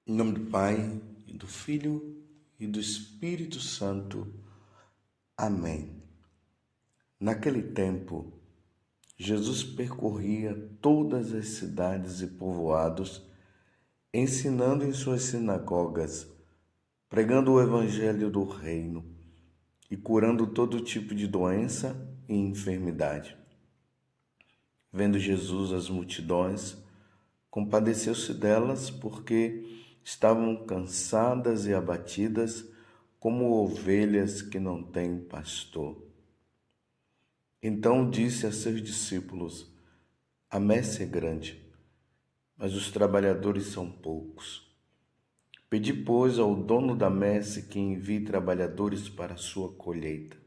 Em nome do Pai, e do Filho, e do Espírito Santo. Amém. Naquele tempo, Jesus percorria todas as cidades e povoados, ensinando em suas sinagogas, pregando o evangelho do reino e curando todo tipo de doença e enfermidade. Vendo Jesus as multidões, compadeceu-se delas porque estavam cansadas e abatidas como ovelhas que não têm pastor. Então disse a seus discípulos: A messe é grande, mas os trabalhadores são poucos. Pedi, pois, ao dono da messe que envie trabalhadores para a sua colheita.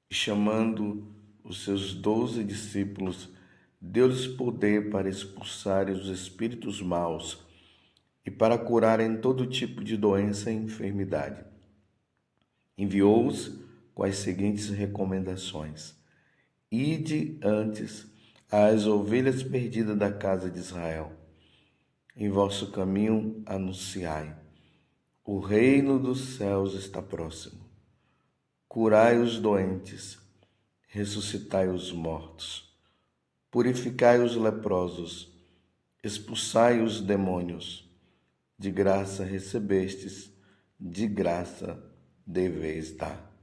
E chamando os seus 12 discípulos, deu-lhes poder para expulsarem os espíritos maus e para curarem todo tipo de doença e enfermidade. Enviou-os com as seguintes recomendações: Ide antes às ovelhas perdidas da casa de Israel. Em vosso caminho anunciai: o reino dos céus está próximo. Curai os doentes, ressuscitai os mortos, purificai os leprosos, expulsai os demônios. De graça recebestes, de graça deveis dar.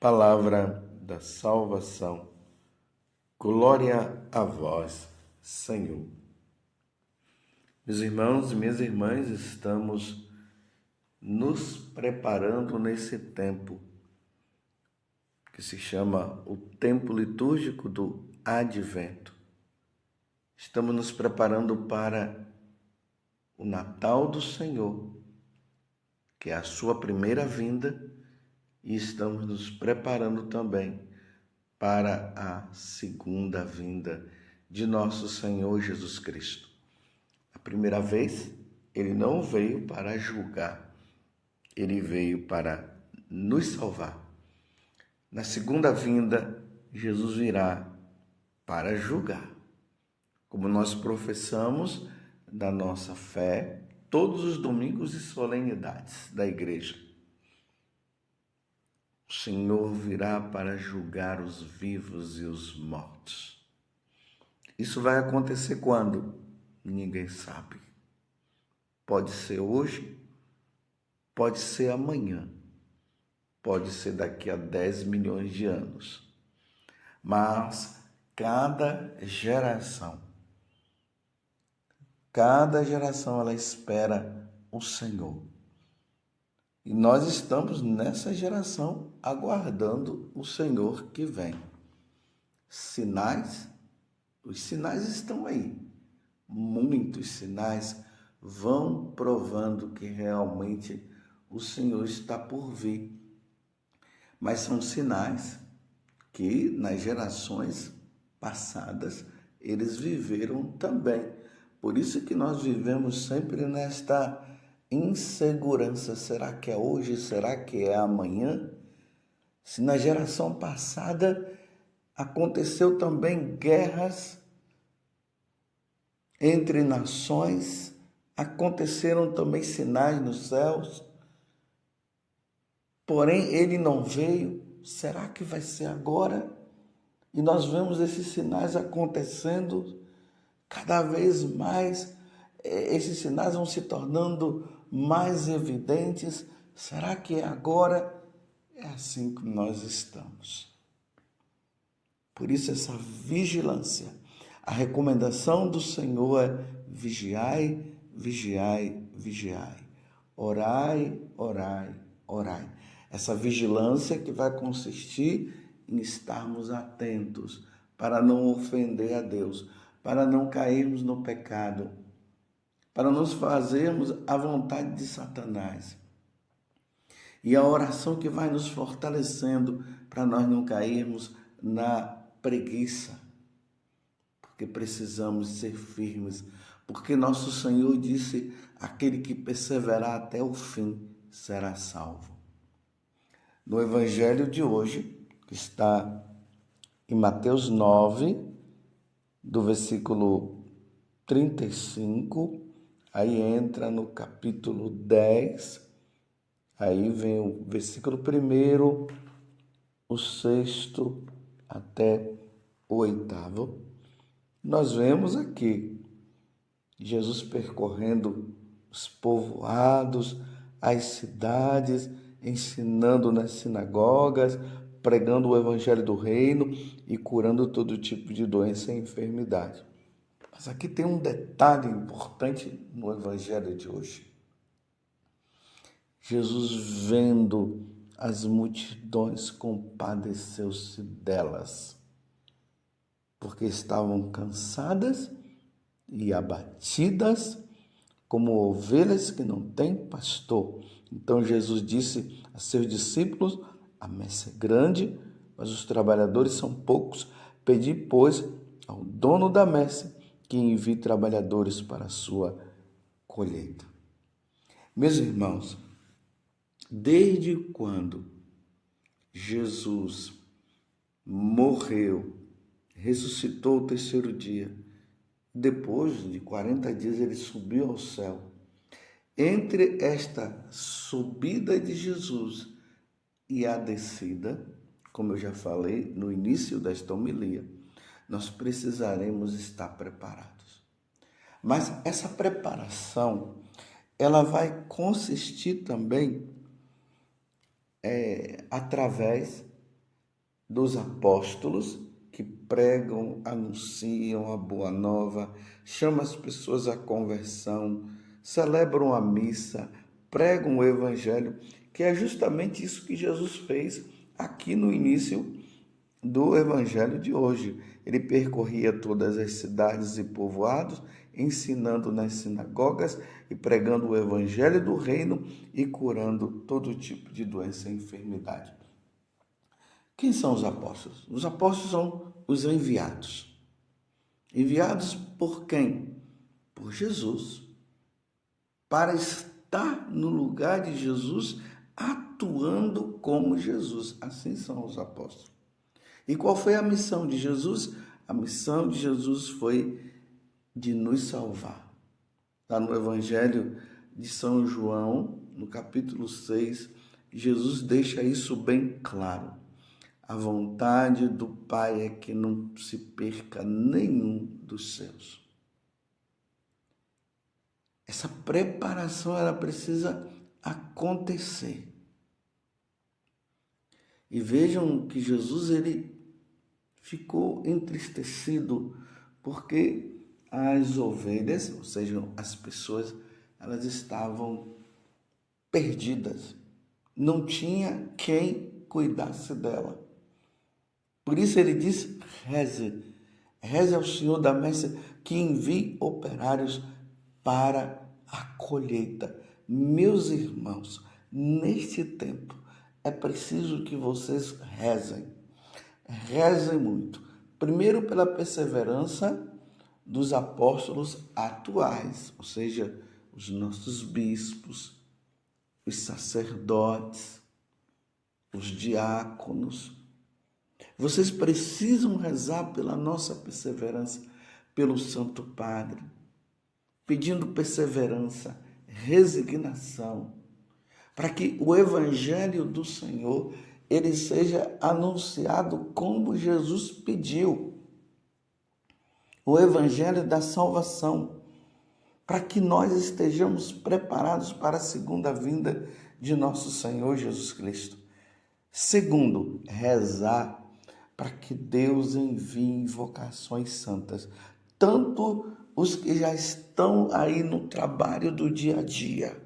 Palavra da salvação. Glória a vós, Senhor. Meus irmãos e minhas irmãs, estamos nos preparando nesse tempo que se chama o tempo litúrgico do Advento. Estamos nos preparando para o Natal do Senhor, que é a sua primeira vinda, e estamos nos preparando também para a segunda vinda de nosso Senhor Jesus Cristo. A primeira vez, ele não veio para julgar, ele veio para nos salvar. Na segunda vinda, Jesus virá para julgar. Como nós professamos da nossa fé todos os domingos e solenidades da igreja. O Senhor virá para julgar os vivos e os mortos. Isso vai acontecer quando? Ninguém sabe. Pode ser hoje, pode ser amanhã, pode ser daqui a 10 milhões de anos. Mas cada geração ela espera o Senhor. E nós estamos nessa geração aguardando o Senhor que vem. Sinais, os sinais estão aí. Muitos sinais vão provando que realmente o Senhor está por vir. Mas são sinais que nas gerações passadas eles viveram também. Por isso que nós vivemos sempre nesta insegurança. Será que é hoje? Será que é amanhã? Se na geração passada aconteceu também guerras entre nações, aconteceram também sinais nos céus, porém ele não veio. Será que vai ser agora? E nós vemos esses sinais acontecendo cada vez mais, esses sinais vão se tornando mais evidentes. Será que é agora? É assim que nós estamos. Por isso essa vigilância. A recomendação do Senhor é: vigiai, vigiai, vigiai. Orai, orai, orai. Essa vigilância que vai consistir em estarmos atentos para não ofender a Deus, para não cairmos no pecado, para nos fazermos a vontade de Satanás. E a oração que vai nos fortalecendo para nós não cairmos na preguiça, porque precisamos ser firmes, porque nosso Senhor disse: aquele que perseverar até o fim será salvo. No Evangelho de hoje, que está em Mateus 9, do versículo 35 Aí entra no capítulo 10, aí vem o versículo 1, o 6º até o 8º. Nós vemos aqui Jesus percorrendo os povoados, as cidades, ensinando nas sinagogas, pregando o evangelho do reino e curando todo tipo de doença e enfermidade. Mas aqui tem um detalhe importante no evangelho de hoje. Jesus, vendo as multidões, compadeceu-se delas, porque estavam cansadas e abatidas, como ovelhas que não têm pastor. Então Jesus disse a seus discípulos: a messe é grande, mas os trabalhadores são poucos. Pedi, pois, ao dono da messe que envie trabalhadores para a sua colheita. Meus irmãos, desde quando Jesus morreu, ressuscitou o terceiro dia, depois de 40 dias ele subiu ao céu. Entre esta subida de Jesus e a descida, como eu já falei no início desta homilia, nós precisaremos estar preparados. Mas essa preparação, ela vai consistir também através dos apóstolos que pregam, anunciam a boa nova, chamam as pessoas à conversão, celebram a missa, pregam o evangelho, que é justamente isso que Jesus fez aqui no início do evangelho de hoje. Ele percorria todas as cidades e povoados, ensinando nas sinagogas e pregando o evangelho do reino e curando todo tipo de doença e enfermidade. Quem são os apóstolos? Os apóstolos são os enviados. Enviados por quem? Por Jesus. Para estar no lugar de Jesus, atuando como Jesus. Assim são os apóstolos. E qual foi a missão de Jesus? A missão de Jesus foi de nos salvar. Lá no Evangelho de São João, no capítulo 6, Jesus deixa isso bem claro. A vontade do Pai é que não se perca nenhum dos seus. Essa preparação, ela precisa acontecer. E vejam que Jesus, ele ficou entristecido porque as ovelhas, ou seja, as pessoas, elas estavam perdidas. Não tinha quem cuidasse dela. Por isso ele diz: reze ao Senhor da messe que envie operários para a colheita. Meus irmãos, neste tempo é preciso que vocês rezem. Rezem muito. Primeiro pela perseverança dos apóstolos atuais, ou seja, os nossos bispos, os sacerdotes, os diáconos. Vocês precisam rezar pela nossa perseverança, pelo Santo Padre, pedindo perseverança, resignação, para que o Evangelho do Senhor ele seja anunciado como Jesus pediu. O Evangelho da salvação, para que nós estejamos preparados para a segunda vinda de nosso Senhor Jesus Cristo. Segundo, rezar para que Deus envie vocações santas, tanto os que já estão aí no trabalho do dia a dia,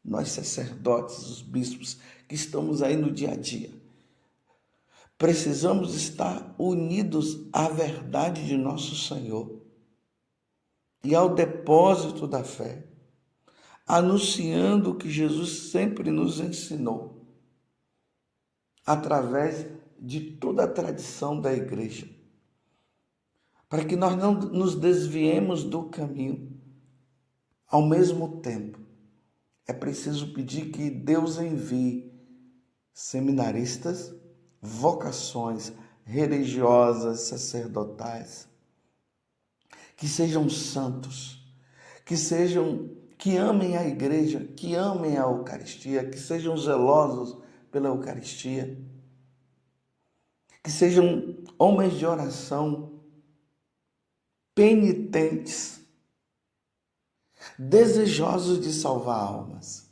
nós sacerdotes, os bispos que estamos aí no dia a dia, precisamos estar unidos à verdade de nosso Senhor e ao depósito da fé, anunciando o que Jesus sempre nos ensinou, através de toda a tradição da igreja, para que nós não nos desviemos do caminho. Ao mesmo tempo, é preciso pedir que Deus envie seminaristas, vocações religiosas, sacerdotais, que sejam santos, que amem a igreja, que amem a Eucaristia, que sejam zelosos pela Eucaristia, que sejam homens de oração, penitentes, desejosos de salvar almas.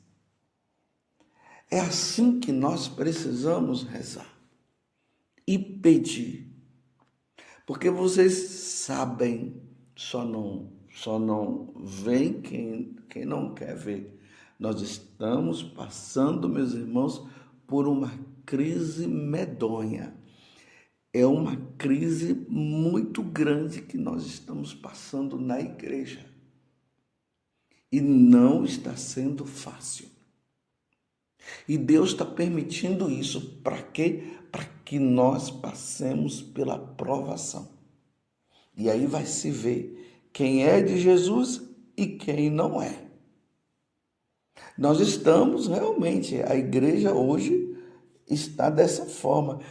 É assim que nós precisamos rezar e pedir. Porque vocês sabem, só não vem quem não quer ver. Nós estamos passando, meus irmãos, por uma crise medonha. É uma crise muito grande que nós estamos passando na igreja. E não está sendo fácil. E Deus está permitindo isso. Para quê? Para que nós passemos pela provação. E aí vai se ver quem é de Jesus e quem não é. Nós estamos realmente, a igreja hoje está dessa forma.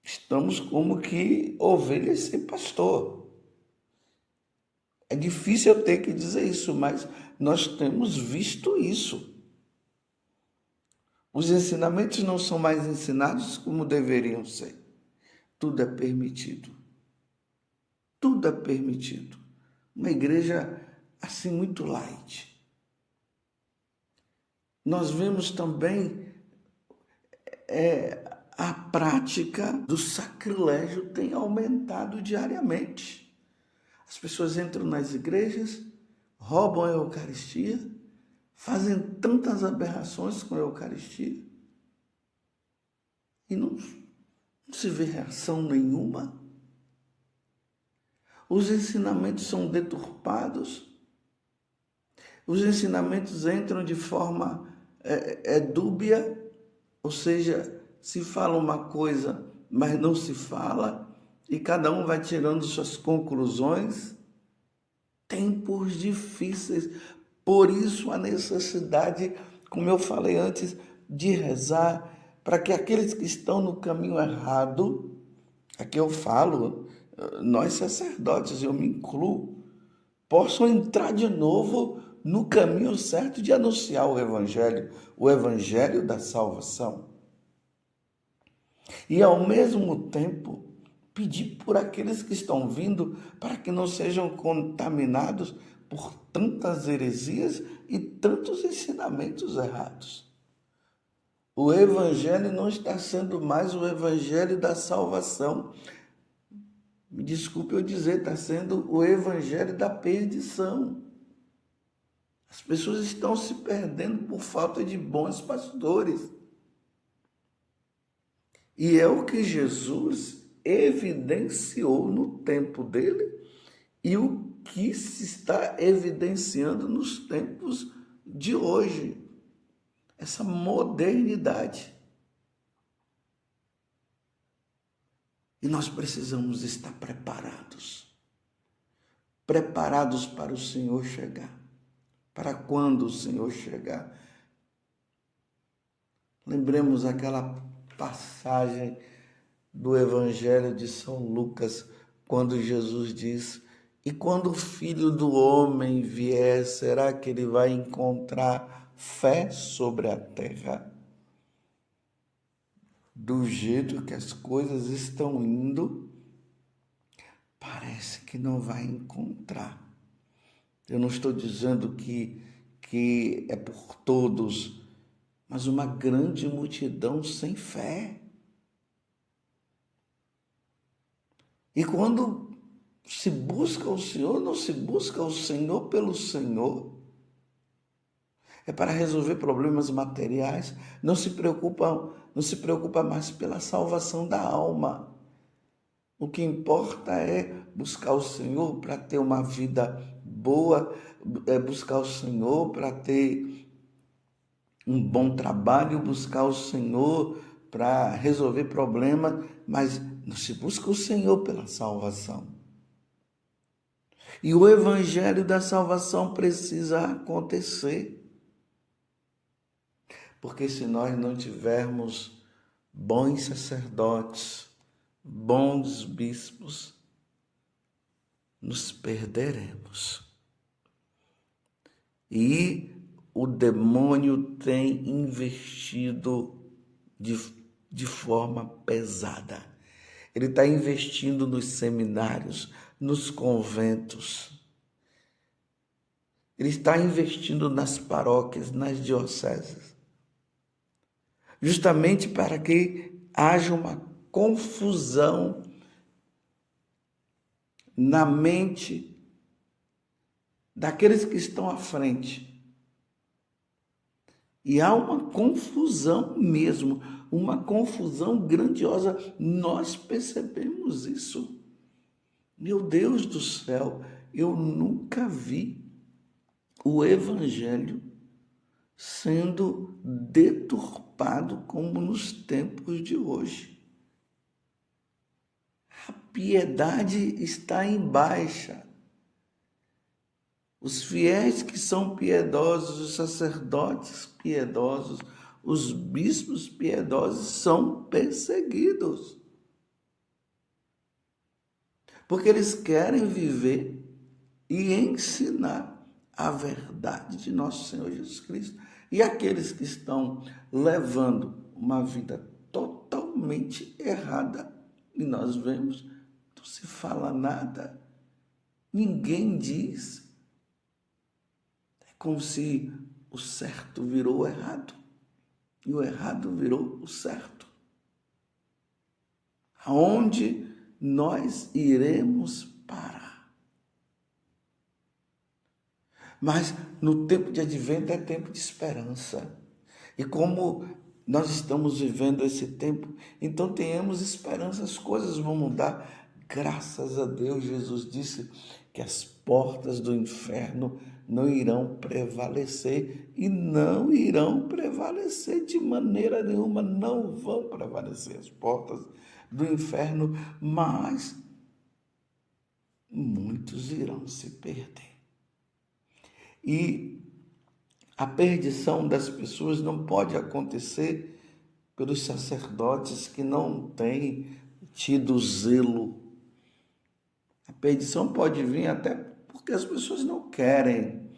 Estamos como que ovelhas sem pastor. É difícil eu ter que dizer isso, mas nós temos visto isso. Os ensinamentos não são mais ensinados como deveriam ser. Tudo é permitido. Tudo é permitido. Uma igreja assim muito light. Nós vemos também a prática do sacrilégio tem aumentado diariamente. As pessoas entram nas igrejas, roubam a Eucaristia, fazem tantas aberrações com a Eucaristia e não se vê reação nenhuma. Os ensinamentos são deturpados, os ensinamentos entram de forma dúbia, ou seja, se fala uma coisa, mas não se fala, e cada um vai tirando suas conclusões. Tempos difíceis, por isso a necessidade, como eu falei antes, de rezar, para que aqueles que estão no caminho errado, aqui eu falo, nós sacerdotes, eu me incluo, possam entrar de novo no caminho certo de anunciar o Evangelho da salvação. E ao mesmo tempo, pedir por aqueles que estão vindo para que não sejam contaminados por tantas heresias e tantos ensinamentos errados. O Evangelho não está sendo mais o Evangelho da salvação. Me desculpe eu dizer, está sendo o Evangelho da perdição. As pessoas estão se perdendo por falta de bons pastores. E é o que Jesus evidenciou no tempo dele e o que se está evidenciando nos tempos de hoje. Essa modernidade. E nós precisamos estar preparados. Preparados para o Senhor chegar. Para quando o Senhor chegar. Lembremos aquela passagem do Evangelho de São Lucas, quando Jesus diz: e quando o Filho do Homem vier, será que ele vai encontrar fé sobre a terra? Do jeito que as coisas estão indo, parece que não vai encontrar. Eu não estou dizendo que é por todos, mas uma grande multidão sem fé. E quando se busca o Senhor, não se busca o Senhor pelo Senhor. É para resolver problemas materiais. Não se preocupa mais pela salvação da alma. O que importa é buscar o Senhor para ter uma vida boa, é buscar o Senhor para ter um bom trabalho, buscar o Senhor para resolver problemas, mas não se busca o Senhor pela salvação. E o Evangelho da salvação precisa acontecer. Porque se nós não tivermos bons sacerdotes, bons bispos, nos perderemos. E o demônio tem investido de forma pesada. Ele está investindo nos seminários, nos conventos. Ele está investindo nas paróquias, nas dioceses. Justamente para que haja uma confusão na mente daqueles que estão à frente. E há uma confusão mesmo, uma confusão grandiosa. Nós percebemos isso. Meu Deus do céu, eu nunca vi o Evangelho sendo deturpado como nos tempos de hoje. A piedade está em baixa. Os fiéis que são piedosos, os sacerdotes piedosos, os bispos piedosos são perseguidos. Porque eles querem viver e ensinar a verdade de nosso Senhor Jesus Cristo. E aqueles que estão levando uma vida totalmente errada, e nós vemos, não se fala nada, ninguém diz. É como se o certo virou o errado e o errado virou o certo. Aonde nós iremos parar? Mas no tempo de advento é tempo de esperança. E como nós estamos vivendo esse tempo, então tenhamos esperança, as coisas vão mudar. Graças a Deus, Jesus disse que as portas do inferno não irão prevalecer e não irão prevalecer de maneira nenhuma, não vão prevalecer as portas do inferno, mas muitos irão se perder. E a perdição das pessoas não pode acontecer pelos sacerdotes que não têm tido zelo. A perdição pode vir até porque as pessoas não querem,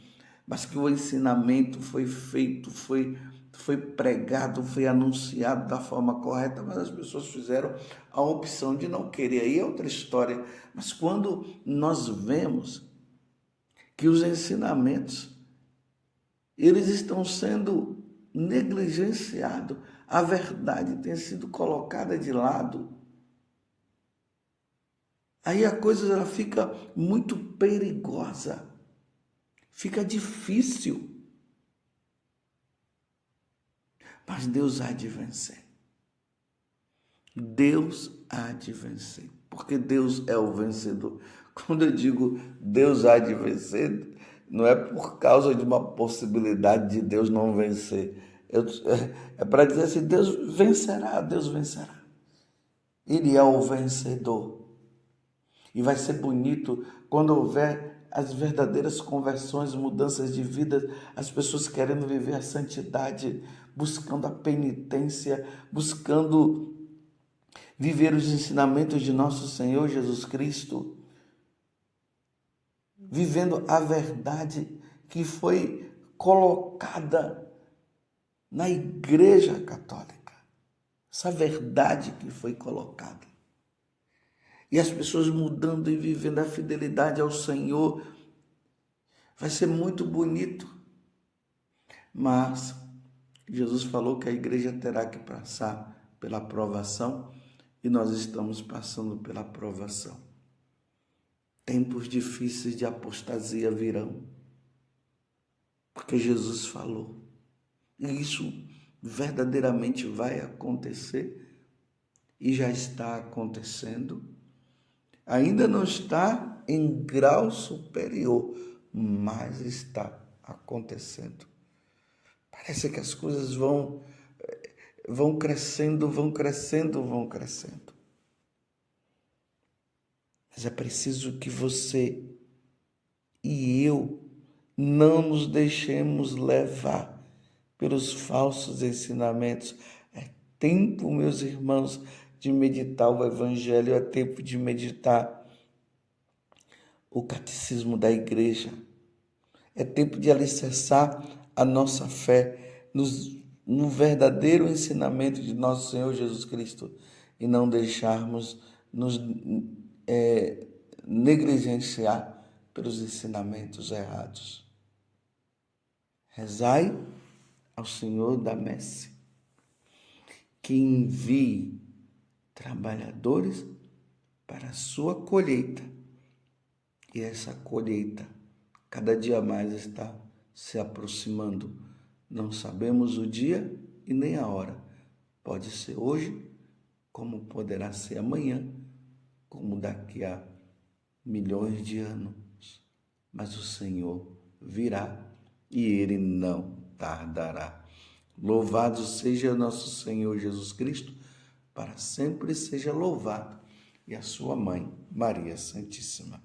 mas que o ensinamento foi feito, foi pregado, foi anunciado da forma correta, mas as pessoas fizeram a opção de não querer. Aí é outra história. Mas quando nós vemos que os ensinamentos, eles estão sendo negligenciados, a verdade tem sido colocada de lado, aí a coisa ela fica muito perigosa, fica difícil. Mas Deus há de vencer. Deus há de vencer, porque Deus é o vencedor. Quando eu digo Deus há de vencer, não é por causa de uma possibilidade de Deus não vencer. É para dizer assim, Deus vencerá, Deus vencerá. Ele é o vencedor. E vai ser bonito quando houver as verdadeiras conversões, mudanças de vida, as pessoas querendo viver a santidade, buscando a penitência, buscando viver os ensinamentos de nosso Senhor Jesus Cristo, vivendo a verdade que foi colocada na Igreja Católica, essa verdade que foi colocada. E as pessoas mudando e vivendo a fidelidade ao Senhor, vai ser muito bonito. Mas Jesus falou que a igreja terá que passar pela provação e nós estamos passando pela provação. Tempos difíceis de apostasia virão, porque Jesus falou. E isso verdadeiramente vai acontecer e já está acontecendo. Ainda não está em grau superior, mas está acontecendo. Parece que as coisas vão crescendo, vão crescendo, vão crescendo. Mas é preciso que você e eu não nos deixemos levar pelos falsos ensinamentos. É tempo, meus irmãos, de meditar o Evangelho, é tempo de meditar o catecismo da igreja. É tempo de alicerçar a nossa fé no verdadeiro ensinamento de nosso Senhor Jesus Cristo e não deixarmos nos negligenciar pelos ensinamentos errados. Rezai ao Senhor da messe que envie trabalhadores para a sua colheita. E essa colheita cada dia mais está se aproximando. Não sabemos o dia e nem a hora. Pode ser hoje, como poderá ser amanhã, como daqui a milhões de anos. Mas o Senhor virá e Ele não tardará. Louvado seja nosso Senhor Jesus Cristo, para sempre seja louvado, e a sua mãe, Maria Santíssima.